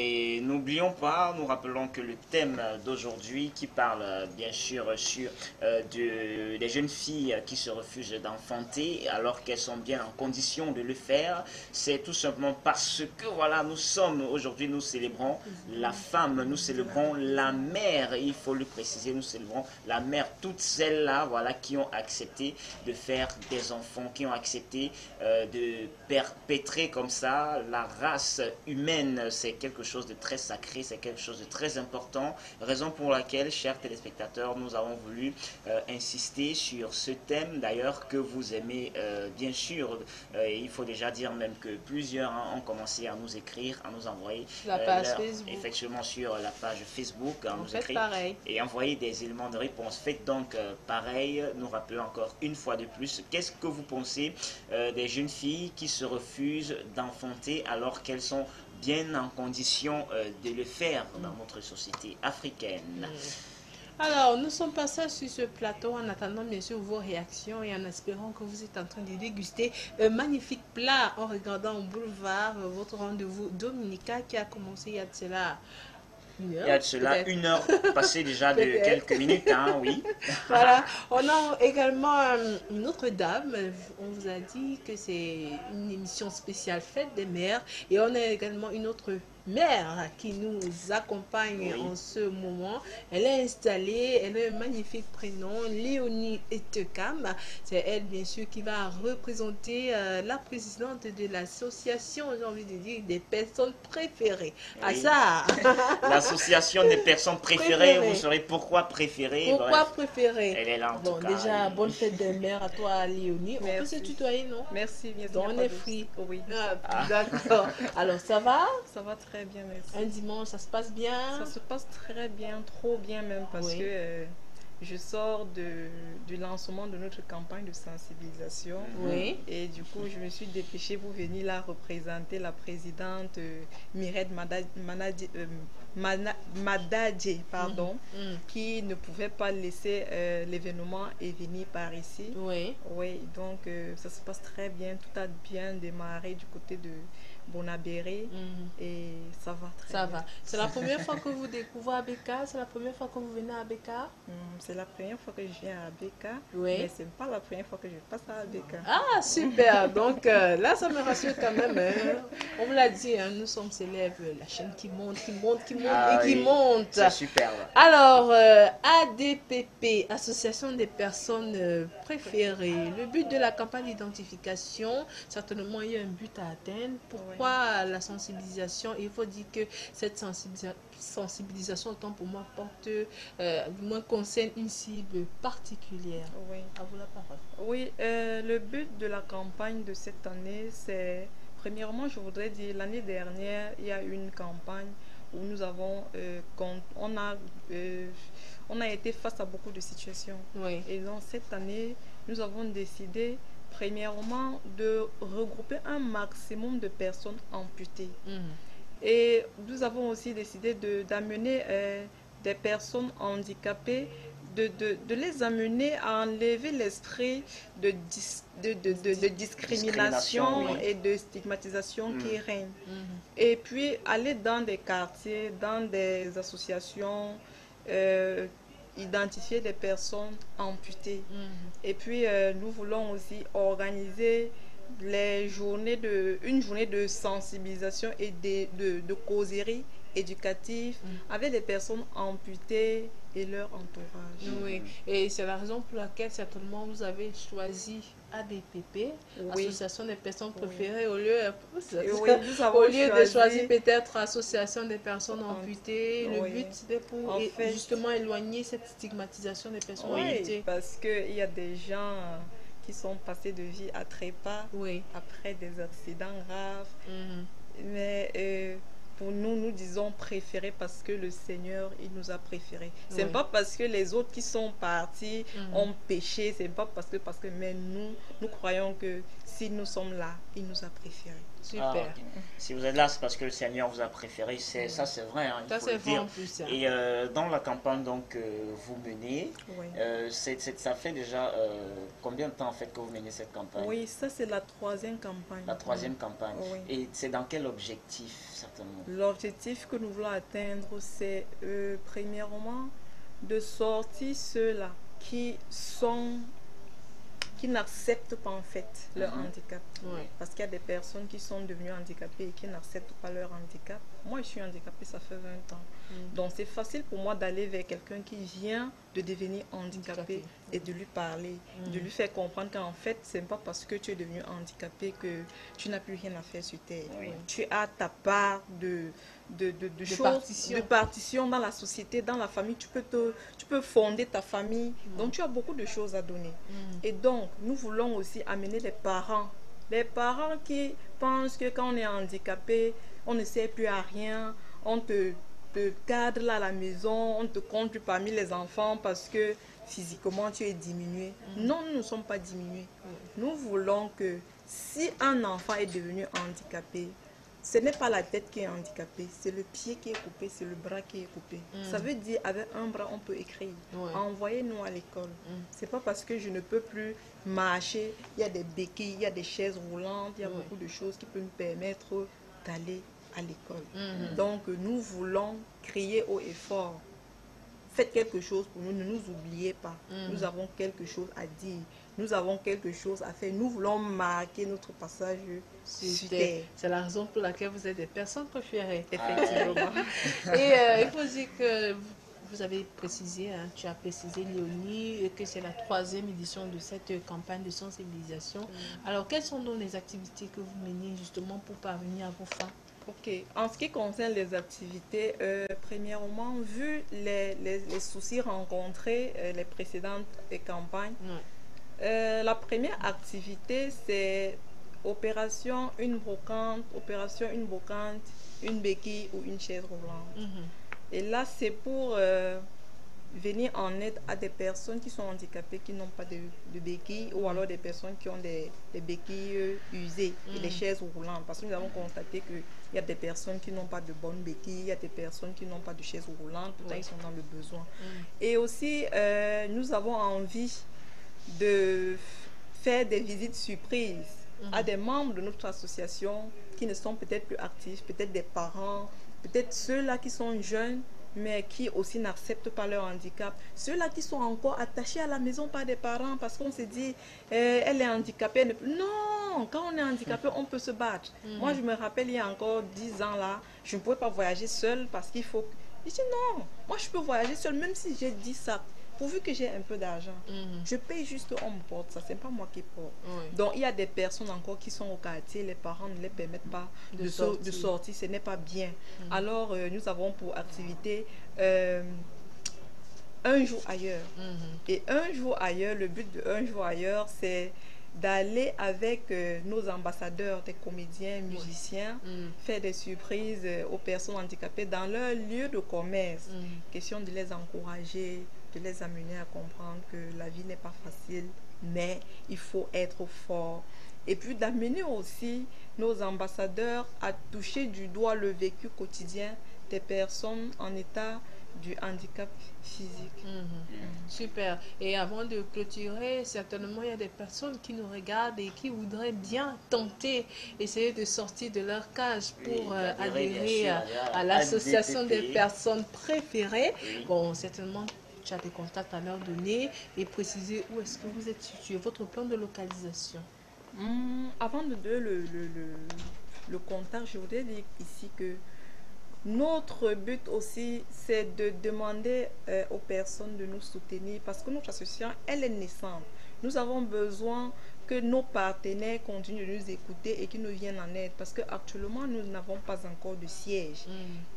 Et n'oublions pas, nous rappelons que le thème d'aujourd'hui qui parle bien sûr sur des jeunes filles qui se refusent d'enfanter alors qu'elles sont bien en condition de le faire, c'est tout simplement parce que voilà, nous sommes aujourd'hui, nous célébrons la femme, nous célébrons la mère, il faut le préciser, nous célébrons la mère, toutes celles-là voilà, qui ont accepté de faire des enfants, qui ont accepté de perpétrer comme ça la race humaine. C'est quelque chose de très sacré, c'est quelque chose de très important, raison pour laquelle, chers téléspectateurs, nous avons voulu insister sur ce thème d'ailleurs que vous aimez bien sûr. Il faut déjà dire même que plusieurs ont commencé à nous écrire, à nous envoyer la page Facebook. Effectivement sur la page Facebook, à nous écrire pareil. et envoyer des éléments de réponse. Faites donc pareil, nous rappelons encore une fois de plus, qu'est-ce que vous pensez des jeunes filles qui se refusent d'enfanter alors qu'elles sont bien en condition de le faire dans notre société africaine. Alors, nous sommes passés sur ce plateau en attendant bien sûr vos réactions et en espérant que vous êtes en train de déguster un magnifique plat en regardant au boulevard votre rendez-vous dominical qui a commencé il y a de cela il y a de cela une heure passée déjà de quelques minutes, hein, oui. Voilà, on a également une autre dame, on vous a dit que c'est une émission spéciale fête des mères et on a également une autre mère qui nous accompagne en ce moment. Elle est installée, elle a un magnifique prénom, Léonie Etekam. C'est elle bien sûr qui va représenter la présidente de l'association, j'ai envie de dire, des personnes préférées. Ah ça l'association des personnes préférées, vous saurez pourquoi préférée. Pourquoi préférée? Elle est là en tout cas. Déjà, bonne fête des mères à toi Léonie. On peut se tutoyer, non? Merci, bien sûr. Donc on est free. Oui. D'accord. Alors ça va? Ça va très bien, merci. Un dimanche, ça se passe bien? Ça se passe très bien, trop bien même, parce que je sors du lancement de notre campagne de sensibilisation. Oui. Et du coup, je me suis dépêchée pour venir là représenter la présidente Mired Madadje, pardon, qui ne pouvait pas laisser l'événement et venir par ici. Oui. Oui, donc ça se passe très bien. Tout a bien démarré du côté de Bonabéré et ça va très bien. Ça va. C'est la première fois que vous découvrez Abeka? C'est la première fois que vous venez à Abeka? C'est la première fois que je viens à Abeka, oui. Mais c'est pas la première fois que je passe à Abeka. Ah, super! Donc là, ça me rassure quand même. Hein. On me l'a dit, hein, nous sommes célèbres, la chaîne qui monte, qui monte, qui monte et qui monte. C'est super. Alors, ADPP, Association des personnes préférées. Le but de la campagne d'identification, certainement, il y a un but à atteindre. Pourquoi la sensibilisation? Il faut dire que cette sensibilisation, autant pour moi, porte, du moins concerne une cible particulière. Oui. À vous la parole. Oui, le but de la campagne de cette année, c'est, premièrement, je voudrais dire, l'année dernière, il y a eu une campagne où nous avons, on a été face à beaucoup de situations. Oui. Et donc, cette année, nous avons décidé, premièrement, de regrouper un maximum de personnes amputées. Et nous avons aussi décidé d'amener des personnes handicapées, de les amener à enlever l'esprit de discrimination et de stigmatisation qui règne. Et puis aller dans des quartiers, dans des associations, identifier des personnes amputées. Et puis nous voulons aussi organiser une journée de sensibilisation et de causerie éducative avec les personnes amputées et leur entourage. Oui, et c'est la raison pour laquelle certainement vous avez choisi ADPP, Association des personnes préférées, au lieu de choisir peut-être Association des personnes amputées. Le but c'était pour justement éloigner cette stigmatisation des personnes amputées. Parce qu'il y a des gens qui sont passés de vie à trépas après des accidents graves. Mais pour nous, nous disons préféré parce que le Seigneur, il nous a préférés. C'est pas parce que les autres qui sont partis ont péché, c'est pas parce que mais nous croyons que si nous sommes là, il nous a préférés. Super. Ah, ok. Si vous êtes là, c'est parce que le Seigneur vous a préféré. Ça, c'est vrai, hein, il Ça, faut c'est le vrai dire. en plus. Hein. Et dans la campagne donc, que vous menez, Oui. ça fait déjà combien de temps en fait que vous menez cette campagne? Oui, ça c'est la troisième campagne. La troisième campagne. Oui. Et c'est dans quel objectif, certainement? L'objectif que nous voulons atteindre, c'est premièrement de sortir ceux-là qui n'acceptent pas en fait leur handicap. Ouais. Parce qu'il y a des personnes qui sont devenues handicapées et qui n'acceptent pas leur handicap. Moi, je suis handicapée, ça fait 20 ans. Donc, c'est facile pour moi d'aller vers quelqu'un qui vient de devenir handicapé et de lui parler, de lui faire comprendre qu'en fait, c'est pas parce que tu es devenu handicapé que tu n'as plus rien à faire sur terre. Oui. Tu as ta part de choses, de partition dans la société, dans la famille. Tu peux fonder ta famille. Donc, tu as beaucoup de choses à donner. Et donc, nous voulons aussi amener les parents qui pensent que quand on est handicapé, on ne sert plus à rien, on te cadre là à la maison, on te compte plus parmi les enfants parce que physiquement tu es diminué. Non, nous ne sommes pas diminués. Nous voulons que si un enfant est devenu handicapé, ce n'est pas la tête qui est handicapée, c'est le pied qui est coupé, c'est le bras qui est coupé. Ça veut dire avec un bras on peut écrire. Envoyez-nous à l'école. C'est pas parce que je ne peux plus marcher, il y a des béquilles, il y a des chaises roulantes, il y a beaucoup de choses qui peuvent nous permettre d'aller à l'école. Donc nous voulons crier haut et fort. Faites quelque chose pour nous, ne nous oubliez pas. Nous avons quelque chose à dire. Nous avons quelque chose à faire. Nous voulons marquer notre passage sur terre. C'est la raison pour laquelle vous êtes des personnes préférées. Effectivement. Et il faut dire que vous avez précisé, hein, tu as précisé Léonie, que c'est la troisième édition de cette campagne de sensibilisation. Alors, quelles sont donc les activités que vous menez justement pour parvenir à vos fins? Ok. En ce qui concerne les activités, premièrement, vu les soucis rencontrés les précédentes campagnes, la première activité, c'est opération une brocante, une béquille ou une chaise roulante. Et là, c'est pour venir en aide à des personnes qui sont handicapées, qui n'ont pas de béquilles, ou alors des personnes qui ont des béquilles usées et des chaises roulantes. Parce que nous avons constaté qu'il y a des personnes qui n'ont pas de bonnes béquilles, il y a des personnes qui n'ont pas de chaises roulantes, pourtant ils sont dans le besoin. Et aussi, nous avons envie de faire des visites surprises à des membres de notre association qui ne sont peut-être plus actifs, peut-être des parents, peut-être ceux-là qui sont jeunes, mais qui aussi n'acceptent pas leur handicap. Ceux-là qui sont encore attachés à la maison par des parents parce qu'on se dit, elle est handicapée. Non, quand on est handicapé, on peut se battre. Moi, je me rappelle, il y a encore 10 ans, là, je ne pouvais pas voyager seule parce qu'il faut... Je dis non, moi, je peux voyager seule, même si j'ai 10 sacs. Pourvu que j'ai un peu d'argent, je paye juste, on me porte ça, c'est pas moi qui porte. Donc il y a des personnes encore qui sont au quartier, les parents ne les permettent pas de sortir, ce n'est pas bien. Alors nous avons pour activité un jour ailleurs. Et un jour ailleurs, le but de un jour ailleurs, c'est d'aller avec nos ambassadeurs, des comédiens, musiciens, faire des surprises aux personnes handicapées dans leur lieu de commerce. Question de les encourager, de les amener à comprendre que la vie n'est pas facile, mais il faut être fort. Et puis d'amener aussi nos ambassadeurs à toucher du doigt le vécu quotidien des personnes en état du handicap physique. Super. Et avant de clôturer, certainement il y a des personnes qui nous regardent et qui voudraient bien tenter, essayer de sortir de leur cage pour adhérer à l'association des personnes préférées. Bon, certainement tu as des contacts à leur donner et préciser où est-ce que vous êtes situé, votre plan de localisation. Avant de donner le contact, je voudrais dire ici que notre but aussi, c'est de demander aux personnes de nous soutenir parce que notre association, elle est naissante. Nous avons besoin que nos partenaires continuent de nous écouter et qu'ils nous viennent en aide parce qu'actuellement, nous n'avons pas encore de siège.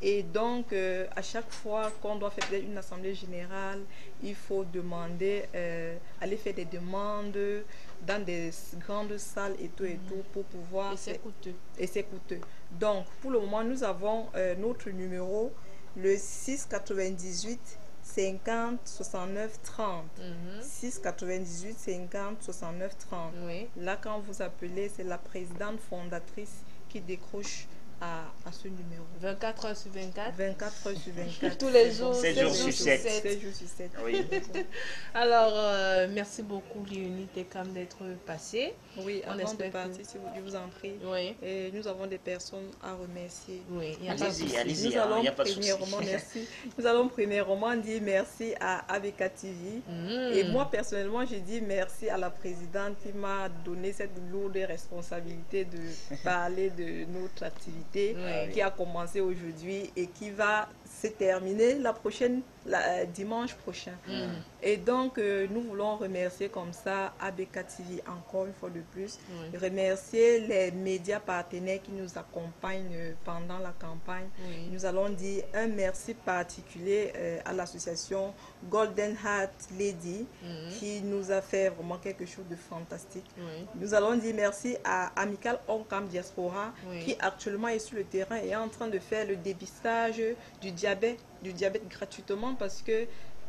Et donc, à chaque fois qu'on doit faire une assemblée générale, il faut demander, aller faire des demandes dans des grandes salles et tout pour pouvoir... Et c'est coûteux. Et c'est coûteux. Donc, pour le moment, nous avons notre numéro, le 698 50 69 30. 698 50 69 30. Là, quand vous appelez, c'est la présidente fondatrice qui décrochent à ce numéro. 24 heures sur 24. 24 heures sur 24. Tous les jours, 7 jours sur 7. 7 jours sur 7. Oui. Alors, merci beaucoup, Léonie Tekam, d'être passée. Oui, On avant de espère partir, si je vous en prie, Oui. nous avons des personnes à remercier. Oui, il n'y a pas de souci. Allez-y, Nous allons il n'y a pas de souci. Nous allons premièrement dire merci à ABK TV. Et moi, personnellement, je dis merci à la présidente qui m'a donné cette lourde responsabilité de parler de notre activité qui a commencé aujourd'hui et qui va se terminer dimanche prochain. Et donc, nous voulons remercier comme ça ABK TV encore une fois de plus. Remercier les médias partenaires qui nous accompagnent pendant la campagne. Nous allons dire un merci particulier à l'association Golden Heart Lady qui nous a fait vraiment quelque chose de fantastique. Nous allons dire merci à Amical Oncam Diaspora qui actuellement est sur le terrain et est en train de faire le dépistage du diabète gratuitement parce que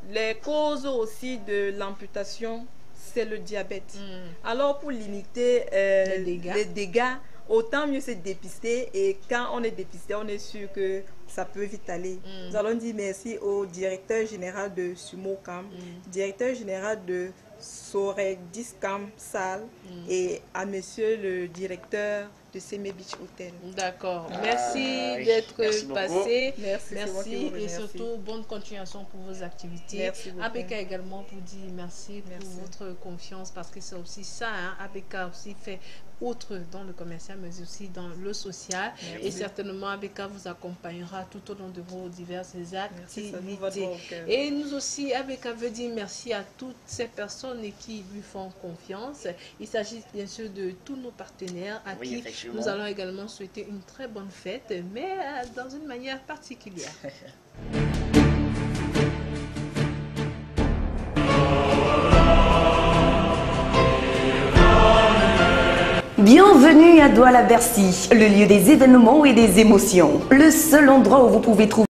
les causes aussi de l'amputation, c'est le diabète. Alors pour limiter les dégâts, autant mieux c'est dépister et quand on est dépisté, on est sûr que ça peut vite aller. Nous allons dire merci au directeur général de Sumocam, directeur général de Sorediscam Sal et à monsieur le directeur de Seme Beach Hotel. D'accord. Merci d'être passé. Merci et surtout bonne continuation pour vos activités. Merci beaucoup. ABK également pour dire merci pour votre confiance parce que c'est aussi ça. ABK aussi fait outre dans le commercial mais aussi dans le social. Et certainement ABK vous accompagnera tout au long de vos diverses activités. Et nous aussi, ABK veut dire merci à toutes ces personnes qui lui font confiance. Il s'agit bien sûr de tous nos partenaires à qui nous allons également souhaiter une très bonne fête, mais dans une manière particulière. Bienvenue à Douala Bercy, le lieu des événements et des émotions. Le seul endroit où vous pouvez trouver